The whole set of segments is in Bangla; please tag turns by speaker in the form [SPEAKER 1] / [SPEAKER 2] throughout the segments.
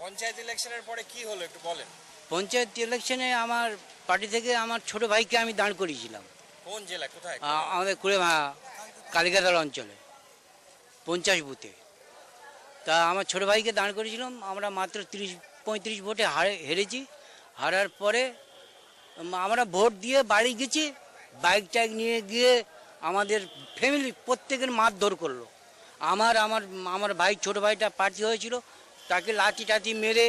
[SPEAKER 1] পঞ্চায়েত ইলেকশনের পরে কি হলো একটু বলেন।
[SPEAKER 2] পঞ্চায়েত ইলেকশনে আমার পার্টি থেকে আমার ছোট ভাইকে আমি দাঁড় করিয়েছিলাম।
[SPEAKER 1] কোন জেলা কোথায়?
[SPEAKER 2] আমাদের কুড়েভা কালীঘাটার অঞ্চলে 50 বুথে। তা আমার ছোট ভাইকে দাঁড় করেছিলাম, আমরা মাত্র 30-35 ভোটে হেরেছি। হারার পরে আমরা ভোট দিয়ে বাড়ি গেছি, বাইক টাইক নিয়ে গিয়ে আমাদের ফ্যামিলি প্রত্যেকের মারধর করলো। আমার আমার আমার ভাই ছোট ভাইটা প্রার্থী হয়েছিল, তাকে লাঠি টাঠি মেরে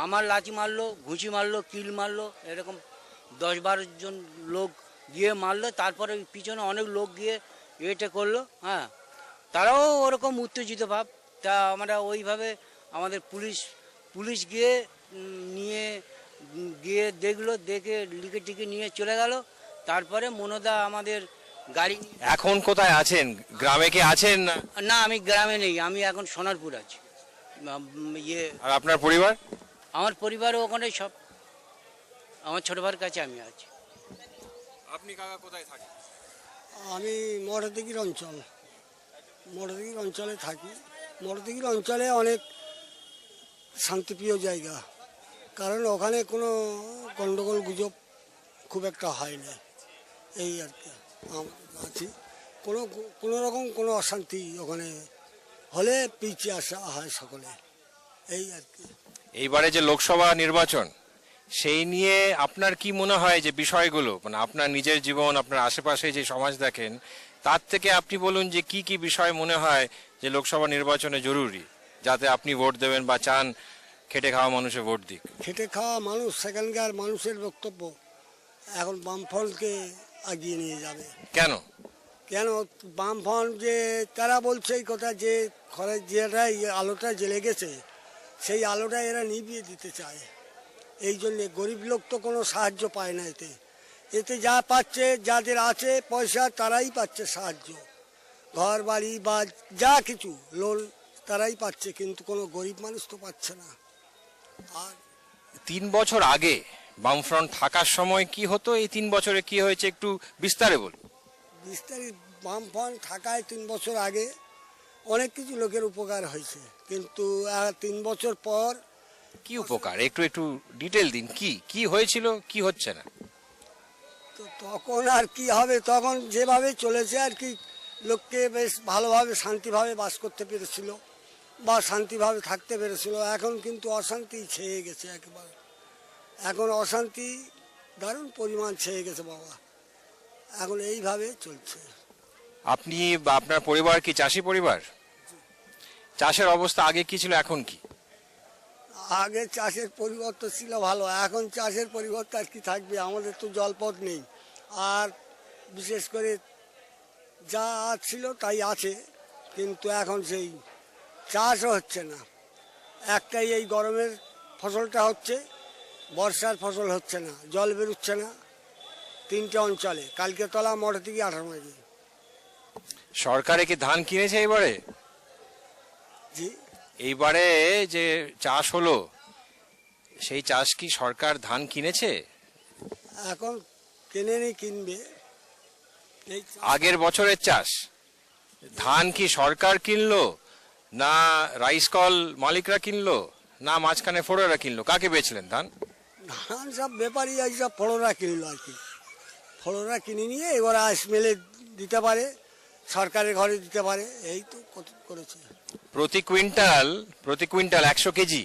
[SPEAKER 2] আমার লাঠি মারলো, ঘুষি মারলো, কিল মারলো, এরকম 10-12 জন লোক গিয়ে মারলো। তারপরে পিছনে অনেক লোক গিয়ে এটা করলো। হ্যাঁ, তারাও ওরকম উত্তেজিত ভাব। তা আমরা ওইভাবে আমাদের পুলিশ গিয়ে গিয়ে দেখলো, দেখে লিখে টিকে নিয়ে চলে গেল। তারপরে মনোদা আমাদের গাড়ি।
[SPEAKER 1] এখন কোথায় আছেন? গ্রামে কি আছেন?
[SPEAKER 2] না, আমি গ্রামে নেই, আমি এখন সোনারপুর আছি।
[SPEAKER 1] আর আপনার পরিবার?
[SPEAKER 2] আমার পরিবারও ওখানে সব, আমার ছোট ভাইয়ের কাছে আমি আছি।
[SPEAKER 1] আপনি কাকা কোথায় থাকেন?
[SPEAKER 3] আমি মঠদিঘির অঞ্চলে থাকি। মঠদিঘির অঞ্চলে অনেক শান্তিপ্রিয় জায়গা, কারণ ওখানে কোনো গণ্ডগোল গুজব খুব একটা হয় না। এই আর কি আছি, কোনো রকম কোনো অশান্তি ওখানে হলে পিছিয়ে আসা হয় সকলে, এই আর কি।
[SPEAKER 1] এইবারে যে লোকসভা নির্বাচন, সেই নিয়ে আপনার কি মনে হয় যে বিষয়গুলো, মানে আপনার নিজের জীবন, আপনার আশেপাশে যে সমাজ দেখেন, তার থেকে আপনি বলুন যে কি কি বিষয় মনে হয় যে লোকসভা নির্বাচনে জরুরি, যাতে আপনি ভোট দেবেন বা চান খেটে খাওয়া মানুষে ভোট দিক?
[SPEAKER 3] খেটে খাওয়া মানুষ, সেখানকার মানুষের বক্তব্য এখন বামফ্রন্টকে এগিয়ে নিয়ে যাবে।
[SPEAKER 1] কেন?
[SPEAKER 3] বামফ্রন্ট যে তারা বলছে এই কথা যে ঘরে যেটা আলোটা জ্বেলে গেছে, সেই আলোটা এরা নিভিয়ে দিতে চায়। এই জন্যে গরিব লোক তো কোনো সাহায্য পায় না। এতে যা পাচ্ছে, যাদের আছে পয়সা তারাই পাচ্ছে সাহায্য, ঘর বাড়ি বা যা কিছু লোন তারাই পাচ্ছে, কিন্তু কোনো গরিব মানুষ তো পাচ্ছে না। আর
[SPEAKER 1] 3 বছর আগে বামফ্রন্ট থাকার সময় কি হতো, এই 3 বছরে কি হয়েছে একটু বিস্তারে বলুন।
[SPEAKER 3] বিস্তারিত বামফ্রন্ট থাকায় 3 বছর আগে অনেক কিছু লোকের উপকার হয়েছে, কিন্তু 3 বছর পর
[SPEAKER 1] কি উপকার একটু একটু ডিটেল দিন, কি কি হয়েছিল, কি হচ্ছে না?
[SPEAKER 3] তো তখন আর কি হবে, তখন যেভাবে চলেছে আর কি, লোককে বেশ ভালোভাবে শান্তিভাবে বাস করতে পেরেছিল বা শান্তিভাবে থাকতে পেরেছিল। এখন কিন্তু অশান্তি ছেয়ে গেছে একেবারে, এখন অশান্তি দারুণ পরিমাণ ছেয়ে গেছে বাবা, এখন এইভাবে চলছে।
[SPEAKER 1] আপনি বা আপনার পরিবার কি চাষি পরিবার? চাষের অবস্থা আগে কি ছিল, এখন কি?
[SPEAKER 3] আগে চাষের পরিবর্তন ছিল ভালো, এখন চাষের পরিবর্তন আর কি থাকবে, আমাদের তো জলপথ নেই। আর বিশেষ করে যা ছিল তাই আছে, কিন্তু এখন সেই চাষও হচ্ছে না। একটাই এই গরমের ফসলটা হচ্ছে, বর্ষার ফসল হচ্ছে না, জল বেরোচ্ছে না 3টে অঞ্চলে, কালকেতলা, মঠদিঘি, 18 মাইল।
[SPEAKER 1] সরকারে কি ধান কিনেছে এইবারে?
[SPEAKER 3] জি,
[SPEAKER 1] এইবারে যে চাষ হলো, সেই চাষ কি সরকার ধান কিনেছে?
[SPEAKER 3] এখন কেনেনি, কিনবে। এই
[SPEAKER 1] আগের বছরের চাষ ধান কি সরকার কিনলো, না রাইস কল মালিকরা কিনলো, না মাঝখানে ফোড়েরা কিনলো? কাকে বেচলেন ধান?
[SPEAKER 3] ধান সব ব্যাপারী সব ফড়রা কিনলো আর কি, ফড়রা কিনে নিয়ে এবার আইস মেলে দিতে পারে, সরকারের ঘরে দিতে পারে, এই তো করেছে।
[SPEAKER 1] প্রতি কুইন্টাল 100 কেজি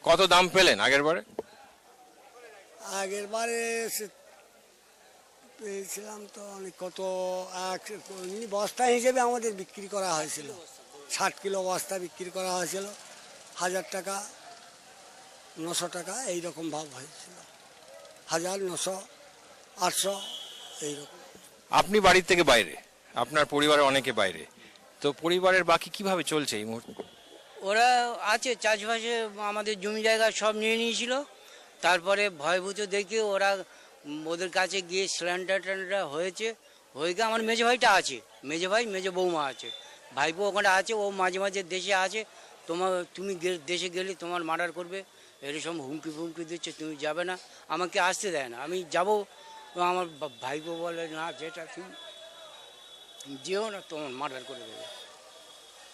[SPEAKER 1] কত দাম পেলেন আগের বারে?
[SPEAKER 3] আগের বারে পেয়েছিলাম তো অনেক, কত বস্তা হিসেবে আমাদের বিক্রি করা হয়েছিল, 60 কিলো বস্তা বিক্রি করা হয়েছিল, 1000 টাকা 900 টাকা এইরকম ভাব হয়েছিল, 1000, 900, 800 এইরকম।
[SPEAKER 1] আপনি বাড়ির থেকে বাইরে, আপনার পরিবারের অনেকে বাইরে, তো পরিবারের বাকি কিভাবে চলছে এই মুহূর্তে?
[SPEAKER 2] ওরা আছে চাষবাসে, আমাদের জমি জায়গা সব নিয়ে নিয়েছিল। তারপরে ভয়ভূত দেখে ওরা ওদের কাছে গিয়ে সিলিন্ডার টেন্ডার হয়ে গিয়ে আমার মেজো ভাইটা আছে, মেজো ভাই মেজো বৌমা আছে, ভাইপো ওখানে আছে, ও মাঝে মাঝে দেশে আছে। তুমি দেশে গেলে তোমার মার্ডার করবে, এরকম হুমকি দিচ্ছে, তুমি যাবে না, আমাকে আসতে দেয় না। আমি যাব, আমার ভাইপো বলে না, যেটা তুমি যেও না, তোমার মার্ডার করে দেবে।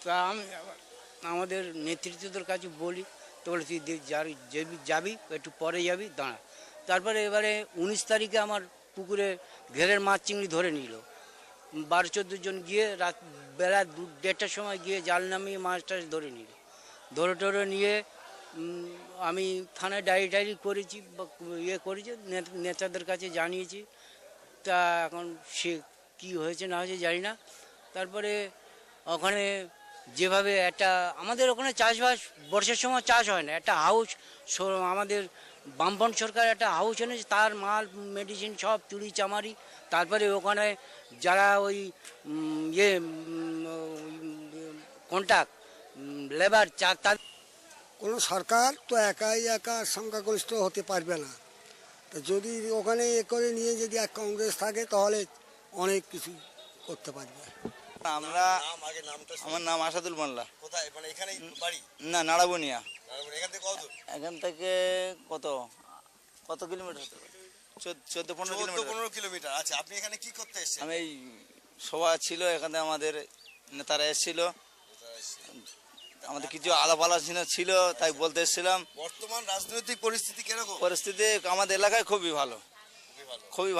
[SPEAKER 2] তা আমি আমাদের নেতৃত্বদের কাছে বলি, তো বলে তুই যাবি একটু পরে যাবি দাঁড়া। তারপরে এবারে 19 তারিখে আমার পুকুরে ঘেরের মাছ চিংড়ি ধরে নিল। 12-14 জন গিয়ে রাত বেলা 1:30টার সময় গিয়ে জাল নামিয়ে মাছ টাছ ধরে নিল। ধরে নিয়ে আমি থানায় ডায়েরি করেছি, ইয়ে করেছি, নেতাদের কাছে জানিয়েছি। তা এখন সে কি হয়েছে না হয়েছে জানি না। তারপরে ওখানে যেভাবে একটা আমাদের ওখানে চাষবাস বর্ষার সময় চাষ হয় না, একটা হাউস আমাদের বামফ্রন্ট সরকার একটা হাউস এনেছে, তার মাল মেডিসিন সব চুরি চামারি। তারপরে ওখানে যারা ওই কন্ট্রাক্ট লেবার তার
[SPEAKER 3] কোনো সরকার তো একা সংখ্যাগরিষ্ঠ হতে পারবে না। তো যদি ওখানে করে নিয়ে যদি এক কংগ্রেস থাকে তাহলে অনেক কিছু করতে পারবে।
[SPEAKER 4] আমরা আমার নাম আসাদুল মোল্লা।
[SPEAKER 5] কোথায় মানে এখানেই বাড়ি?
[SPEAKER 4] না, নাড়াবনিয়া।
[SPEAKER 5] এখান থেকে কত দূর?
[SPEAKER 4] এখান থেকে কত কিলোমিটার হতে পারে? 14-15 কিলোমিটার।
[SPEAKER 5] 15 কিলোমিটার। আচ্ছা, আপনি এখানে কি করতে এসেছেন?
[SPEAKER 4] আমি এই সভা ছিল, এখানে আমাদের নেতারা এসেছিল, আমাদের কিছু আলাপ আলোচনা ছিল, তাই বলতে এসেছিলাম।
[SPEAKER 5] বর্তমান রাজনৈতিক পরিস্থিতি কিরকম?
[SPEAKER 4] পরিস্থিতি আমাদের এলাকায় খুবই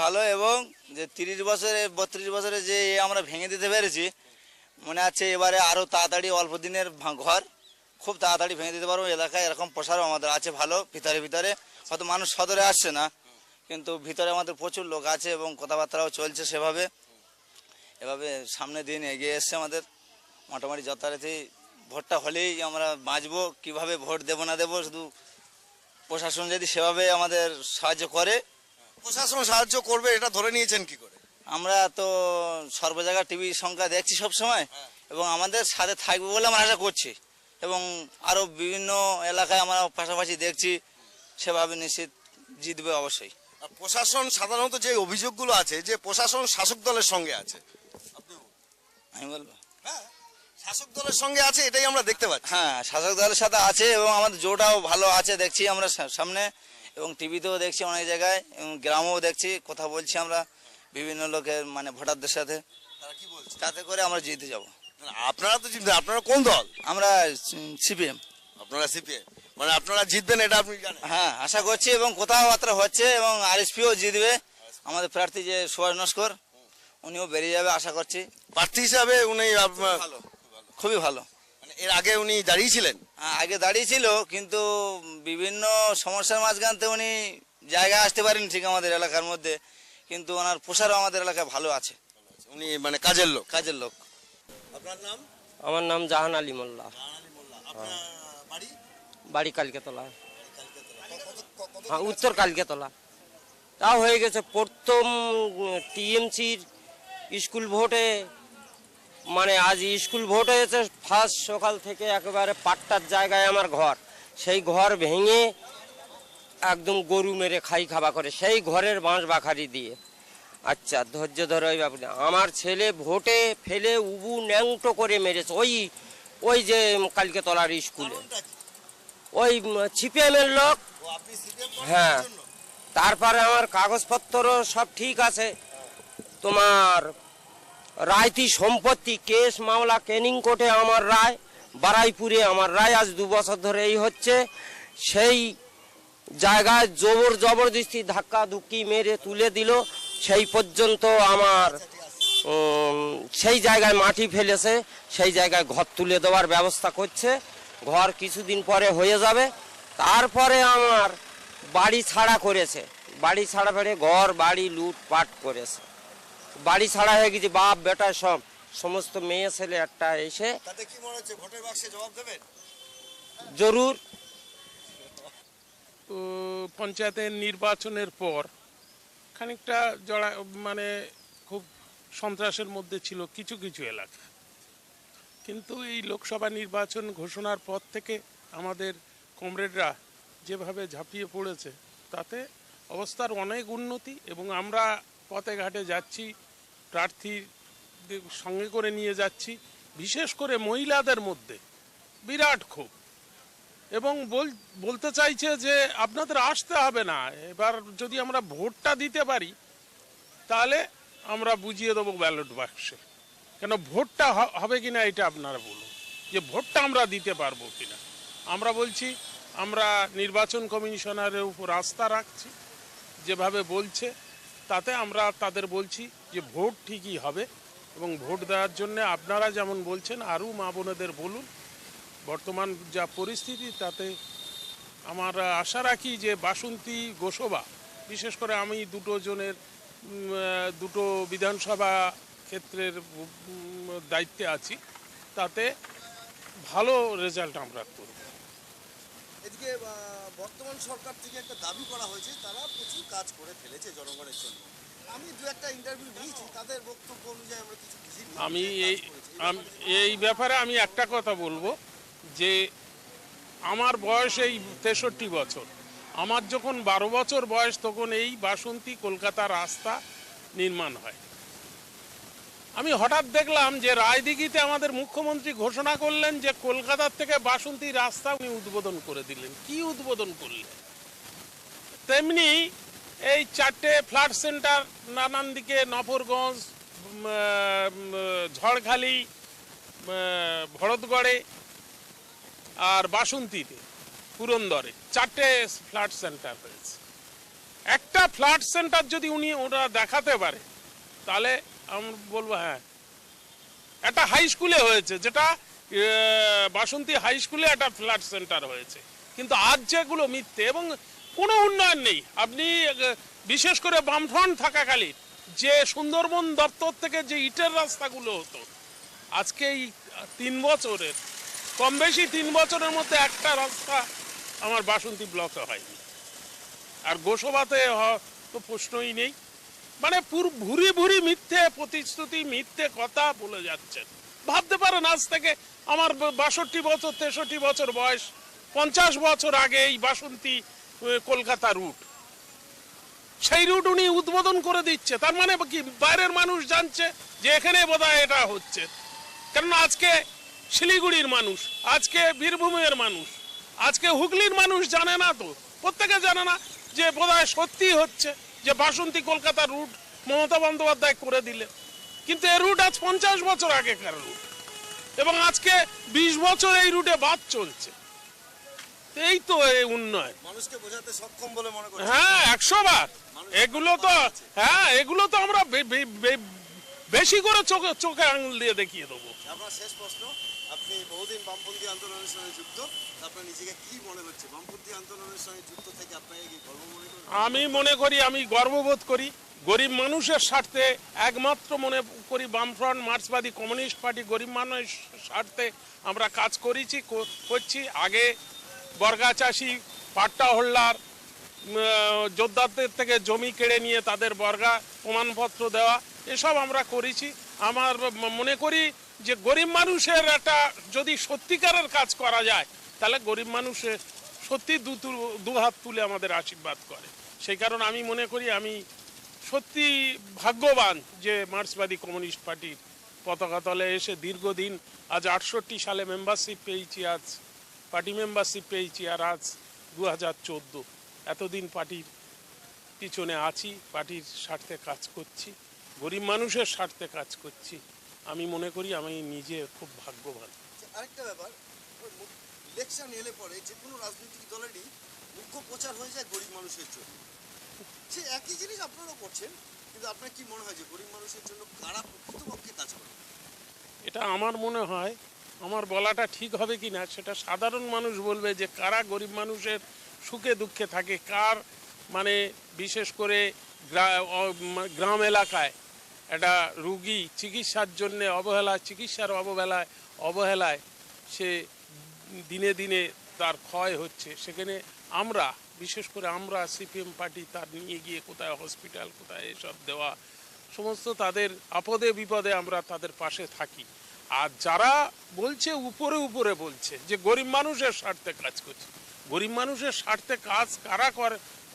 [SPEAKER 4] ভালো এবং যে 30 বছরে 32 বছরে যে আমরা ভেঙে দিতে পেরেছি, মনে আছে এবারে আরও তাড়াতাড়ি অল্প দিনের ঘর খুব তাড়াতাড়ি ভেঙে দিতে পারবো। এলাকায় এরকম প্রসারও আমাদের আছে ভালো। ভিতরে হয়তো মানুষ সদরে আসছে না, কিন্তু ভিতরে আমাদের প্রচুর লোক আছে এবং কথাবার্তাও চলছে সেভাবে। এভাবে সামনে দিন এগিয়ে এসছে আমাদের। মোটামুটি যথারীতি ভোটটা হলেই আমরা বাঁচবো। কীভাবে ভোট দেবো না দেবো, শুধু প্রশাসন যদি সেভাবে আমাদের সাহায্য করে।
[SPEAKER 5] প্রশাসন সাহায্য করবে এটা ধরে নিয়েছেন কি করে?
[SPEAKER 4] আমরা তো সর্ব জায়গায় টিভির সংখ্যা দেখছি সব সময় এবং আমাদের সাথে থাকবে বলে আমরা আশা করছি এবং আরও বিভিন্ন এলাকায় আমরা পাশাপাশি দেখছি, সেভাবে নিশ্চিত জিতবে অবশ্যই।
[SPEAKER 5] আর প্রশাসন সাধারণত যে অভিযোগগুলো আছে যে প্রশাসন শাসক দলের সঙ্গে আছে,
[SPEAKER 4] আমি বলবো
[SPEAKER 5] হ্যাঁ শাসক দলের সঙ্গে আছে, এটাই আমরা দেখতে পাচ্ছি।
[SPEAKER 4] হ্যাঁ, শাসক দলের সাথে আছে এবং আমাদের জোটাও ভালো আছে দেখছি আমরা সামনে, এবং টিভিতেও দেখছি অনেক জায়গায়, এবং গ্রামেও দেখছি, কথা বলছি আমরা বিভিন্ন লোকের মানে ভোটারদের সাথে,
[SPEAKER 5] তারা কি বলছে?
[SPEAKER 4] তাতে করে আমরা জিতে যাব।
[SPEAKER 5] আপনারা তো জিতবেন। আপনারা কোন দল?
[SPEAKER 4] আমরা সিপিএম।
[SPEAKER 5] আপনারা সিপিএম, মানে আপনারা জিতবেন এটা আপনি জানেন?
[SPEAKER 4] হ্যাঁ, আশা করছি এবং কথাবার্তা হচ্ছে এবং আরএসপিও জিতবে। আমাদের প্রার্থী যে সুভাষ নস্কর, উনিও বেরিয়ে যাবে আশা করছি।
[SPEAKER 5] প্রার্থী হিসাবে উনি
[SPEAKER 4] ভালো, খুবই ভালো।
[SPEAKER 5] মানে এর আগে উনি দাঁড়িয়েছিলেন?
[SPEAKER 4] হ্যাঁ, আগে দাঁড়িয়েছিল, কিন্তু বিভিন্ন সমস্যার মাঝখানতে উনি জায়গায় আসতে পারেন ঠিক আমাদের এলাকার মধ্যে, কিন্তু ওনার প্রসারও আমাদের এলাকায় ভালো আছে।
[SPEAKER 5] উনি মানে কাজের লোক। আপনার নাম?
[SPEAKER 6] আমার নাম জাহান আলী মোল্লা।
[SPEAKER 5] আপনার বাড়ি?
[SPEAKER 6] বাড়ি কালকেতলা। হ্যাঁ, উত্তর কালকেতলা। তা হয়ে গেছে প্রথম টিএমসির স্কুল ভোটে, মানে আজ স্কুল ভোট হয়েছে, ফার্স্ট সকাল থেকে একেবারে পাট্টার জায়গায় আমার ঘর, সেই ঘর ভেঙে একদম গরু মেরে খাওয়া করে, সেই ঘরের বাঁশ বাখারি দিয়ে। আচ্ছা, ধৈর্য ধরে ওই ব্যাপারে আমার ছেলে ভোটে ফেলে উবু ন্যাংটো করে মেরেছে, ওই যে কালকেতলার স্কুলে, ওই সিপিএমের লোক। হ্যাঁ, তারপরে আমার কাগজপত্র সব ঠিক আছে, তোমার রায়তি সম্পত্তি কেস মামলা ক্যানিং কোর্টে আমার রায়, বারাইপুরে আমার রায়, আজ 2 বছর ধরে এই হচ্ছে। সেই জায়গায় জবরদস্তি ধাক্কা ধুক্কি মেরে তুলে দিল, সেই পর্যন্ত আমার সেই জায়গায় মাটি ফেলেছে, সেই জায়গায় ঘর তুলে দেওয়ার ব্যবস্থা করছে। ঘর কিছুদিন পরে হয়ে যাবে। তারপরে আমার বাড়ি ছাড়া করেছে, বাড়ি ছাড়া ফেলে ঘর বাড়ি লুটপাট করেছে, বাড়ি ছাড়া হয়ে গেছে। বাপ বেটা সমস্ত মেয়ে ছেলে একটা এসে
[SPEAKER 5] তাতে কি মনে হচ্ছে ভোটের বাক্সে জবাব দেবেন?
[SPEAKER 6] জরুর।
[SPEAKER 7] পঞ্চায়েতের নির্বাচনের পর খানিকটা মানে খুব সন্ত্রাসের মধ্যে ছিল কিছু কিছু এলাকা, কিন্তু এই লোকসভা নির্বাচন ঘোষণার পর থেকে আমাদের কমরেডরা যেভাবে ঝাঁপিয়ে পড়েছে, তাতে অবস্থার অনেক উন্নতি এবং আমরা পথে ঘাটে যাচ্ছি, প্রার্থীর সঙ্গে করে নিয়ে যাচ্ছি। বিশেষ করে মহিলাদের মধ্যে বিরাট ক্ষোভ, এবং বলতে চাইছে যে আপনাদের আসতে হবে না, এবার যদি আমরা ভোটটা দিতে পারি তাহলে আমরা বুঝিয়ে দেবো ব্যালট বাক্সে। কেন ভোটটা হবে কিনা এটা আপনারা বলুন, যে ভোটটা আমরা দিতে পারবো কিনা। আমরা বলছি আমরা নির্বাচন কমিশনারের উপর আস্থা রাখছি, যেভাবে বলছে তাতে আমরা তাদের বলছি যে ভোট ঠিকই হবে, এবং ভোট দেওয়ার জন্য আপনারা যেমন বলছেন আরও মা বোনেদের বলুন। বর্তমান যা পরিস্থিতি তাতে আমার আশা রাখি যে বাসন্তী গোসবা, বিশেষ করে আমি দুটো বিধানসভা ক্ষেত্রের দায়িত্বে আছি, তাতে ভালো রেজাল্ট আমরা করব।
[SPEAKER 5] এদিকে বর্তমান সরকার থেকে একটা দাবি করা হয়েছে, তারা প্রচুর কাজ করে ফেলেছে জনগণের জন্য। আমি দু একটা ইন্টারভিউ নিয়েছি, তাদের বক্তব্য অনুযায়ী আমরা কিছু বুঝিনি।
[SPEAKER 7] এই ব্যাপারে আমি একটা কথা বলবো যে আমার বয়স এই 63 বছর। আমার যখন 12 বছর বয়স তখন এই বাসন্তী কলকাতা রাস্তা নির্মাণ হয়। আমি হঠাৎ দেখলাম যে রায়দিঘিতে আমাদের মুখ্যমন্ত্রী ঘোষণা করলেন যে কলকাতার থেকে বাসন্তী রাস্তা উনি উদ্বোধন করে দিলেন। কি উদ্বোধন করলেন? তেমনি এই 4টে ফ্ল্যাট সেন্টার নানান দিকে, নফরগঞ্জ, ঝড়খালি, ভরতগড়ে আর বাসন্তীতে, পুরন্দরে 4টে ফ্ল্যাট সেন্টার হয়েছে। একটা ফ্ল্যাট সেন্টার যদি ওরা দেখাতে পারে তাহলে আমি বলবো হ্যাঁ। একটা হাই স্কুলে হয়েছে, যেটা বাসন্তী হাই স্কুলে একটা ফ্ল্যাট সেন্টার হয়েছে, কিন্তু আজ যেগুলো মিথ্যে এবং কোনো উন্নয়ন নেই। আপনি বিশেষ করে বামফ্রন্ট থাকাকালীন যে সুন্দরবন দপ্তর থেকে যে ইটের রাস্তাগুলো হতো, আজকে এই 3 বছরের কম বেশি 3 বছরের মধ্যে একটা রাস্তা আমার বাসন্তী ব্লকে হয়নি। আর গোসবাতে তো প্রশ্নই নেই। মানে ভুরি ভুরি মিথ্যে প্রতিশ্রুতি, মিথ্যে কথা বলে যাচ্ছেন। ভাবতে পারেন আজ থেকে আমার 62 বছর 63 বছর বয়স, 50 বছর আগে এই বাসন্তী কলকাতা রুট, সেই রুট উনি উদ্বোধন করে দিচ্ছে। তার মানে কি বাইরের মানুষ জানছে যে এখানে বোধহয় এটা হচ্ছে। কেননা আজকে শিলিগুড়ির মানুষ, আজকে বীরভূমের মানুষ, আজকে হুগলির মানুষ জানে না, তো প্রত্যেকে জানে না যে বোধহয় সত্যি হচ্ছে যে বাসন্তী কলকাতা রুট মমতা বন্দ্যোপাধ্যায় করে দিলে। কিন্তু এই রুট আজ 50 বছর আগেকার রুট, এবং আজকে 20 বছর এই রুটে বাদ চলছে। এই তো এই উন্নয়ন,
[SPEAKER 5] মানুষকে বোঝাতে সক্ষম বলে মনে করি।
[SPEAKER 7] হ্যাঁ 100 বার। এগুলো তো আমরা বেশি করে চোখে আঙুল দিয়ে দেখিয়ে দেবো।
[SPEAKER 5] আপনার শেষ প্রশ্ন, আপনি বহুদিন বামপন্থী আন্দোলনের সঙ্গে যুক্ত, আপনার নিজেকে কি মনে হচ্ছে বামপন্থী আন্দোলনের সঙ্গে যুক্ত থেকে? আপনাকে কি গর্ব মনে করেন?
[SPEAKER 7] আমি মনে করি, আমি গর্ববোধ করি। গরিব মানুষের স্বার্থে একমাত্র মনে করি বামফ্রন্ট মার্ক্সবাদী কমিউনিস্ট পার্টি গরিব মানুষের স্বার্থে আমরা কাজ করছি। আগে বর্গা চাষি, পাট্টা হোল্ডার, যোদ্ধাদের থেকে জমি কেড়ে নিয়ে তাদের বর্গা প্রমাণপত্র দেওয়া, এসব আমরা করেছি। আমার মনে করি যে গরিব মানুষের একটা যদি সত্যিকারের কাজ করা যায়, তাহলে গরিব মানুষের সত্যি দু হাত তুলে আমাদের আশীর্বাদ করে। সেই কারণে আমি মনে করি আমি সত্যি ভাগ্যবান যে মার্ক্সবাদী কমিউনিস্ট পার্টির পতাকা তলে এসে দীর্ঘদিন, আজ 68 সালে মেম্বারশিপ পেয়েছি, আজ পার্টি মেম্বারশিপ পেয়েছি, আর আজ 2014, এতদিন পার্টির পিছনে আছি, পার্টির স্বার্থে কাজ করছি, গরিব মানুষের স্বার্থে কাজ করছি। আমি মনে করি আমি নিজে খুব ভাগ্যবান।
[SPEAKER 5] আরেকটা ব্যাপার, ইলেকশন এলে পরে যে কোনো রাজনৈতিক দলেরই মুখ্য প্রচার হয়ে যায় গরিব মানুষের জন্য। সে একই জিনিস আপনারাও করছেন, কিন্তু আপনার কি মনে হয় যে গরিব মানুষের জন্য কারা প্রকৃতপক্ষে কাজ করে?
[SPEAKER 7] এটা আমার মনে হয়, আমার বলাটা ঠিক হবে কি না সেটা সাধারণ মানুষ বলবে, যে কারা গরিব মানুষের সুখে দুঃখে থাকে, কার মানে বিশেষ করে গ্রাম এলাকায় একটা রুগী চিকিৎসার জন্য চিকিৎসার অবহেলায় সে দিনে দিনে তার ক্ষয় হচ্ছে। সেখানে আমরা, বিশেষ করে আমরা সিপিএম পার্টি, তার নিয়ে গিয়ে কোথায় হসপিটাল, কোথায় এসব দেওয়া, সমস্ত তাদের আপদে বিপদে আমরা তাদের পাশে থাকি। আর যারা বলছে উপরে বলছে যে গরিব মানুষের স্বার্থে কাজ করছে, গরিব মানুষের স্বার্থে কাজ কারা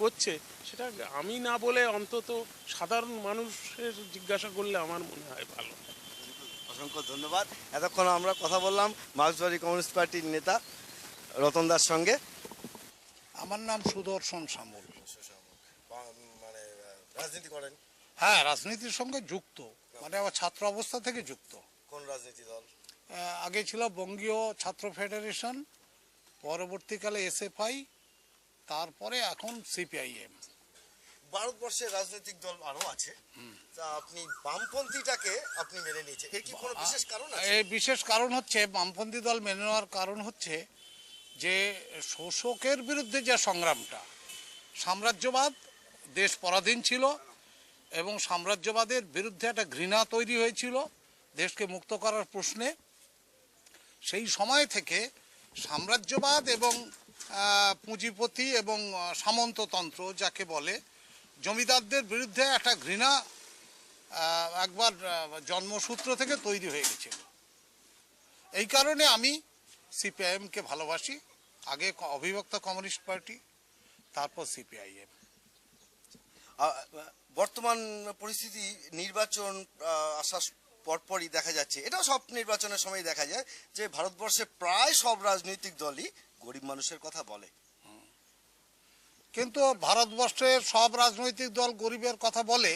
[SPEAKER 7] করছে সেটা আমি না বলে অন্তত সাধারণ মানুষের জিজ্ঞাসা করলে আমার মনে হয় ভালো।
[SPEAKER 5] অসংখ্য ধন্যবাদ। এতক্ষণ আমরা কথা বললাম মার্ক্সবাদী কমিউনিস্ট পার্টির নেতা রতন দাস সঙ্গে।
[SPEAKER 8] আমার নাম সুদর্শন সামল।
[SPEAKER 5] মানে রাজনীতি করেন?
[SPEAKER 8] হ্যাঁ, রাজনীতির সঙ্গে যুক্ত, মানে আমার ছাত্র অবস্থা থেকে যুক্ত।
[SPEAKER 5] কোন রাজনীতি দল?
[SPEAKER 8] আগে ছিল বঙ্গীয় ছাত্র ফেডারেশন, পরবর্তীকালে এসএফআই, তারপরে এখন সিপিআইএম।
[SPEAKER 5] ভারতবর্ষের রাজনৈতিক দল আরো আছে, তা আপনি বামপন্থীটাকে আপনি মেনে নিয়েছেন, এর কি কোনো বিশেষ কারণ আছে?
[SPEAKER 8] এই বিশেষ কারণ হচ্ছে, বামপন্থী দল মেনে নেওয়ার কারণ হচ্ছে যে শোষকের বিরুদ্ধে যে সংগ্রামটা, সাম্রাজ্যবাদ দেশ পরাধীন ছিল এবং সাম্রাজ্যবাদের বিরুদ্ধে একটা ঘৃণা তৈরি হয়েছিল দেশকে মুক্ত করার প্রশ্নে। সেই সময় থেকে সাম্রাজ্যবাদ এবং পুঁজিপতি এবং সামন্ততন্ত্র যাকে বলে, জমিদারদের বিরুদ্ধে একটা ঘৃণা একবার জন্মসূত্র থেকে তৈরি হয়ে গেছিল। এই কারণে আমি সিপিআইএমকে ভালোবাসি, আগে অবিভক্ত কমিউনিস্ট পার্টি, তারপর সিপিআইএম।
[SPEAKER 5] বর্তমান পরিস্থিতি, নির্বাচন আসার পরপরই দেখা যাচ্ছে, এটাও সব নির্বাচনের সময় দেখা যায় যে ভারতবর্ষে প্রায় সব রাজনৈতিক দলই গরিব মানুষের কথা বলে।
[SPEAKER 8] কিন্তু ভারতবর্ষের সব রাজনৈতিক দল গরিবের কথা বলে,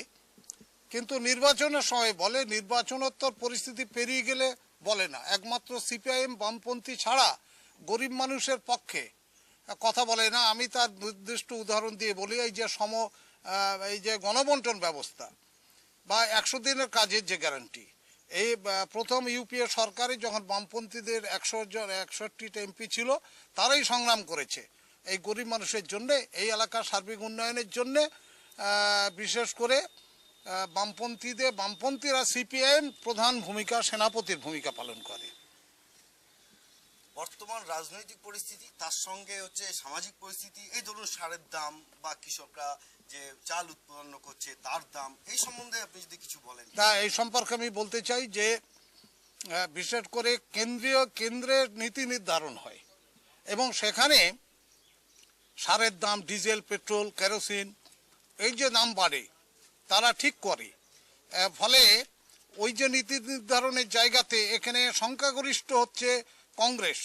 [SPEAKER 8] কিন্তু নির্বাচনের সময় বলে, নির্বাচনোত্তর পরিস্থিতি পেরিয়ে গেলে বলে না। একমাত্র সিপিআইএম বামপন্থী ছাড়া গরিব মানুষের পক্ষে কথা বলে না। আমি তার নির্দিষ্ট উদাহরণ দিয়ে বলি, এই যে গণবন্টন ব্যবস্থা বা 100 দিনের কাজের যে গ্যারান্টি, এই প্রথম ইউপিএ সরকারে যখন বামপন্থীদের 61টা এমপি ছিল, তারাই সংগ্রাম করেছে এই গরিব মানুষের জন্যে, এই এলাকার সার্বিক উন্নয়নের জন্যে। বিশেষ করে বামপন্থীরা সিপিআইএম প্রধান ভূমিকা, সেনাপতির ভূমিকা পালন করে।
[SPEAKER 5] বর্তমান রাজনৈতিক পরিস্থিতি, তার সঙ্গে হচ্ছে সামাজিক পরিস্থিতি, এই ধরুন সারের দাম বা কৃষকরা যে চাল উৎপন্ন করছে তার দাম, এই সম্বন্ধে আপনি যদি কিছু বলেন।
[SPEAKER 8] তা এই সম্পর্কে আমি বলতে চাই যে বিশেষ করে কেন্দ্রের নীতি নির্ধারণ হয় এবং সেখানে সারের দাম, ডিজেল, পেট্রোল, কেরোসিন, এই যে দাম বাড়ে তারা ঠিক করে। ফলে ওই যে নীতি নির্ধারণের জায়গাতে এখানে সংখ্যাগরিষ্ঠ হচ্ছে কংগ্রেস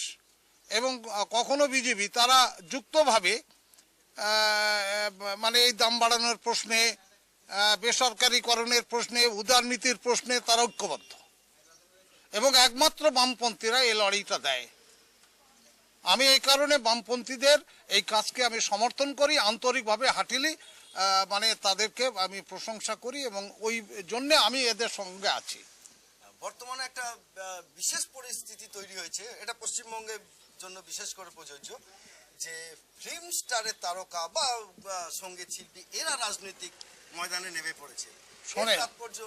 [SPEAKER 8] এবং কখনো বিজেপি, তারা যুক্তভাবে মানে এই দাম বাড়ানোর প্রশ্নে, বেসরকারীকরণের প্রশ্নে, উদারনীতির প্রশ্নে তারা ঐক্যবদ্ধ এবং একমাত্র বামপন্থীরা এই লড়াইটা দেয়। আমি এই কারণে বামপন্থীদের এই কাজকে আমি সমর্থন করি, আন্তরিকভাবে হাঁটিলি, মানে তাদেরকে আমি প্রশংসা করি এবং ওই জন্যে আমি এদের সঙ্গে আছি।
[SPEAKER 5] বর্তমানে একটা বিশেষ পরিস্থিতি তৈরি হয়েছে, এটা পশ্চিমবঙ্গের জন্য বিশেষ করে প্রযোজ্য, যে ফিল্ম স্টারের তারকা বা সঙ্গীত শিল্পী এরা রাজনৈতিক ময়দানে নেমে পড়েছে।
[SPEAKER 8] শোনেন,
[SPEAKER 5] তাৎপর্য